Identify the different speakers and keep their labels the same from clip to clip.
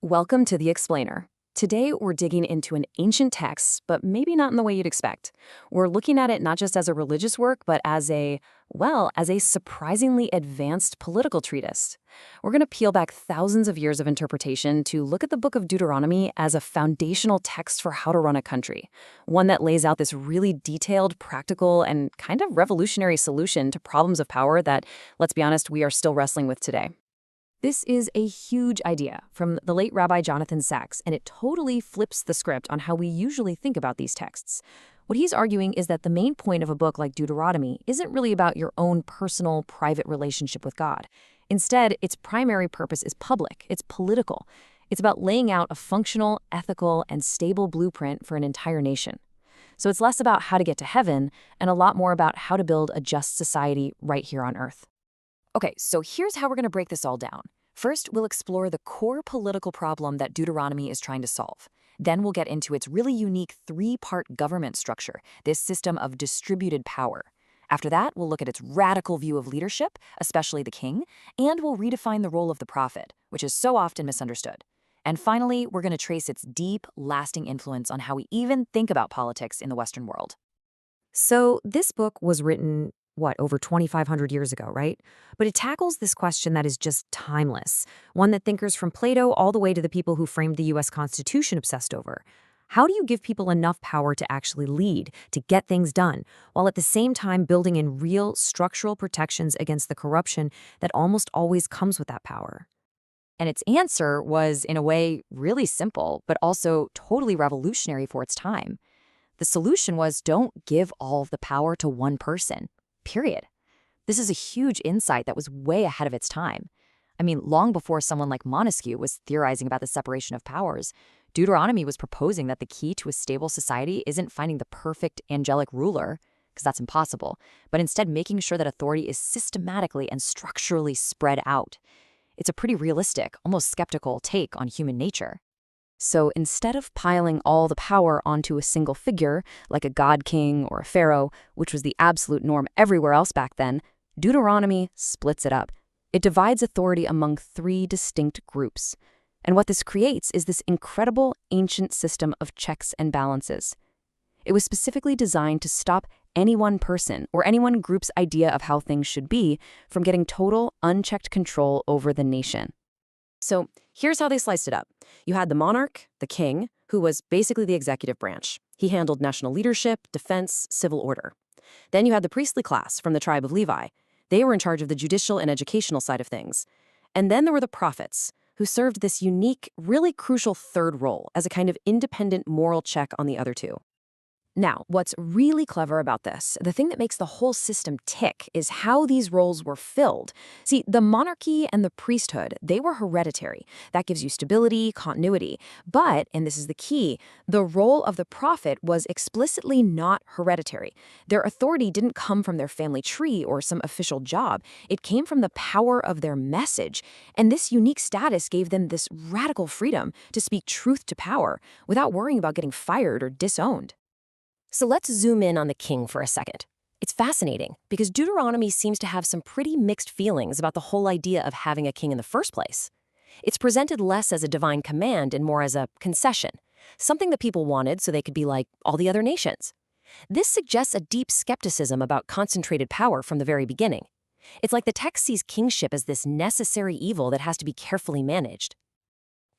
Speaker 1: Welcome to The Explainer. Today, we're digging into an ancient text, but maybe not in the way you'd expect. We're looking at it not just as a religious work, but as a surprisingly advanced political treatise. We're going to peel back thousands of years of interpretation to look at the Book of Deuteronomy as a foundational text for how to run a country, one that lays out this really detailed, practical, and kind of revolutionary solution to problems of power that, let's be honest, we are still wrestling with today. This is a huge idea from the late Rabbi Jonathan Sacks, and it totally flips the script on how we usually think about these texts. What he's arguing is that the main point of a book like Deuteronomy isn't really about your own personal, private relationship with God. Instead, its primary purpose is public, it's political. It's about laying out a functional, ethical, and stable blueprint for an entire nation. So it's less about how to get to heaven and a lot more about how to build a just society right here on Earth. Okay, so here's how we're going to break this all down. First, we'll explore the core political problem that Deuteronomy is trying to solve. Then we'll get into its really unique three-part government structure, this system of distributed power. After that, we'll look at its radical view of leadership, especially the king, and we'll redefine the role of the prophet, which is so often misunderstood. And finally, we're going to trace its deep, lasting influence on how we even think about politics in the Western world. So this book was written over 2,500 years ago, right? But it tackles this question that is just timeless, one that thinkers from Plato all the way to the people who framed the U.S. Constitution obsessed over. How do you give people enough power to actually lead, to get things done, while at the same time building in real structural protections against the corruption that almost always comes with that power? And its answer was, in a way, really simple, but also totally revolutionary for its time. The solution was don't give all of the power to one person. Period. This is a huge insight that was way ahead of its time. I mean, long before someone like Montesquieu was theorizing about the separation of powers, Deuteronomy was proposing that the key to a stable society isn't finding the perfect angelic ruler, because that's impossible, but instead making sure that authority is systematically and structurally spread out. It's a pretty realistic, almost skeptical take on human nature. So instead of piling all the power onto a single figure, like a god king or a pharaoh, which was the absolute norm everywhere else back then, Deuteronomy splits it up. It divides authority among three distinct groups. And what this creates is this incredible ancient system of checks and balances. It was specifically designed to stop any one person or any one group's idea of how things should be from getting total, unchecked control over the nation. So here's how they sliced it up. You had the monarch, the king, who was basically the executive branch. He handled national leadership, defense, civil order. Then you had the priestly class from the tribe of Levi. They were in charge of the judicial and educational side of things. And then there were the prophets, who served this unique, really crucial third role as a kind of independent moral check on the other two. Now, what's really clever about this, the thing that makes the whole system tick, is how these roles were filled. See, the monarchy and the priesthood, they were hereditary. That gives you stability, continuity. But, and this is the key, the role of the prophet was explicitly not hereditary. Their authority didn't come from their family tree or some official job. It came from the power of their message. And this unique status gave them this radical freedom to speak truth to power without worrying about getting fired or disowned. So let's zoom in on the king for a second. It's fascinating because Deuteronomy seems to have some pretty mixed feelings about the whole idea of having a king in the first place. It's presented less as a divine command and more as a concession, something that people wanted so they could be like all the other nations. This suggests a deep skepticism about concentrated power from the very beginning. It's like the text sees kingship as this necessary evil that has to be carefully managed.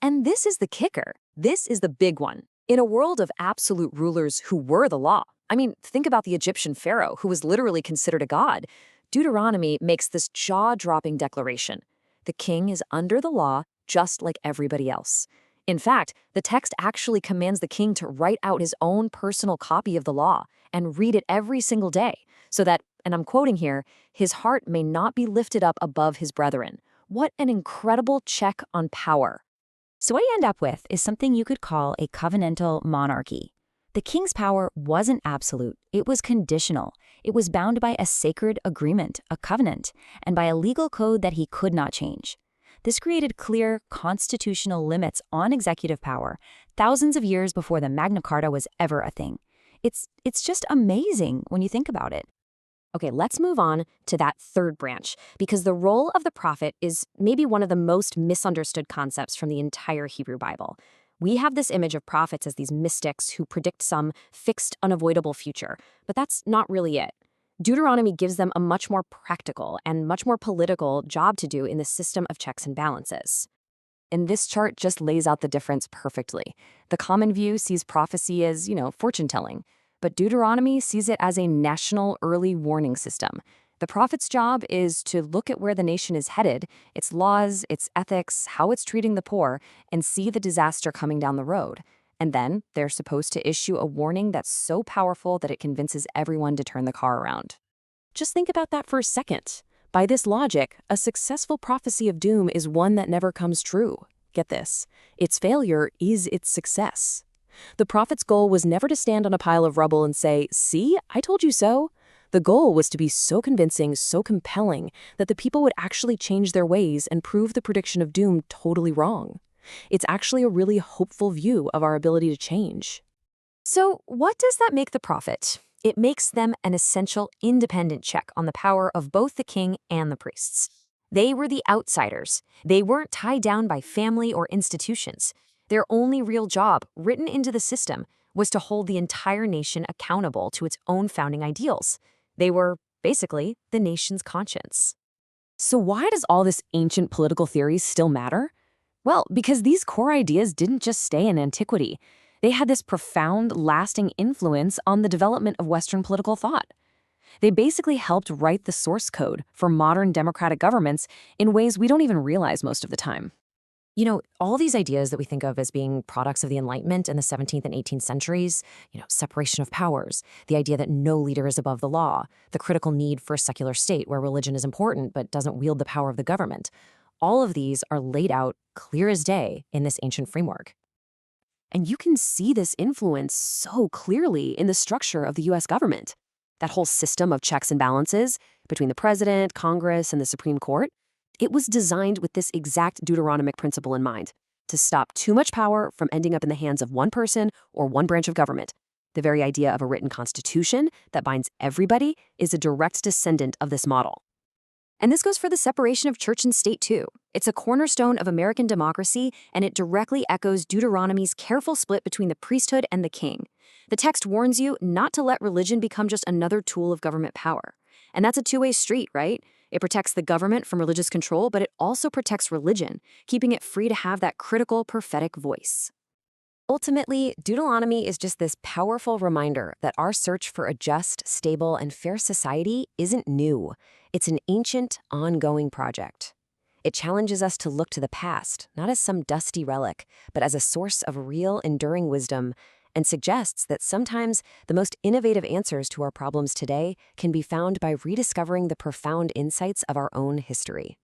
Speaker 1: And this is the kicker. This is the big one. In a world of absolute rulers who were the law, I mean, think about the Egyptian pharaoh who was literally considered a god. Deuteronomy makes this jaw-dropping declaration. The king is under the law just like everybody else. In fact, the text actually commands the king to write out his own personal copy of the law and read it every single day so that, and I'm quoting here, his heart may not be lifted up above his brethren. What an incredible check on power. So what you end up with is something you could call a covenantal monarchy. The king's power wasn't absolute, it was conditional. It was bound by a sacred agreement, a covenant, and by a legal code that he could not change. This created clear constitutional limits on executive power, thousands of years before the Magna Carta was ever a thing. It's just amazing when you think about it. Okay, let's move on to that third branch, because the role of the prophet is maybe one of the most misunderstood concepts from the entire Hebrew Bible. We have this image of prophets as these mystics who predict some fixed, unavoidable future, but that's not really it. Deuteronomy gives them a much more practical and much more political job to do in the system of checks and balances. And this chart just lays out the difference perfectly. The common view sees prophecy as, fortune telling, but Deuteronomy sees it as a national early warning system. The prophet's job is to look at where the nation is headed, its laws, its ethics, how it's treating the poor, and see the disaster coming down the road. And then they're supposed to issue a warning that's so powerful that it convinces everyone to turn the car around. Just think about that for a second. By this logic, a successful prophecy of doom is one that never comes true. Get this, its failure is its success. The prophet's goal was never to stand on a pile of rubble and say, "See, I told you so." The goal was to be so convincing, so compelling, that the people would actually change their ways and prove the prediction of doom totally wrong. It's actually a really hopeful view of our ability to change. So, what does that make the prophet? It makes them an essential independent check on the power of both the king and the priests. They were the outsiders. They weren't tied down by family or institutions. Their only real job, written into the system, was to hold the entire nation accountable to its own founding ideals. They were, basically, the nation's conscience. So why does all this ancient political theory still matter? Well, because these core ideas didn't just stay in antiquity. They had this profound, lasting influence on the development of Western political thought. They basically helped write the source code for modern democratic governments in ways we don't even realize most of the time. All these ideas that we think of as being products of the Enlightenment in the 17th and 18th centuries, separation of powers, the idea that no leader is above the law, the critical need for a secular state where religion is important but doesn't wield the power of the government, all of these are laid out clear as day in this ancient framework. And you can see this influence so clearly in the structure of the US government. That whole system of checks and balances between the president, Congress, and the Supreme Court, it was designed with this exact Deuteronomic principle in mind, to stop too much power from ending up in the hands of one person or one branch of government. The very idea of a written constitution that binds everybody is a direct descendant of this model. And this goes for the separation of church and state, too. It's a cornerstone of American democracy, and it directly echoes Deuteronomy's careful split between the priesthood and the king. The text warns you not to let religion become just another tool of government power. And that's a two-way street, right? It protects the government from religious control, but it also protects religion, keeping it free to have that critical prophetic voice. Ultimately, Deuteronomy is just this powerful reminder that our search for a just, stable, and fair society isn't new. It's an ancient, ongoing project. It challenges us to look to the past, not as some dusty relic, but as a source of real, enduring wisdom, and suggests that sometimes the most innovative answers to our problems today can be found by rediscovering the profound insights of our own history.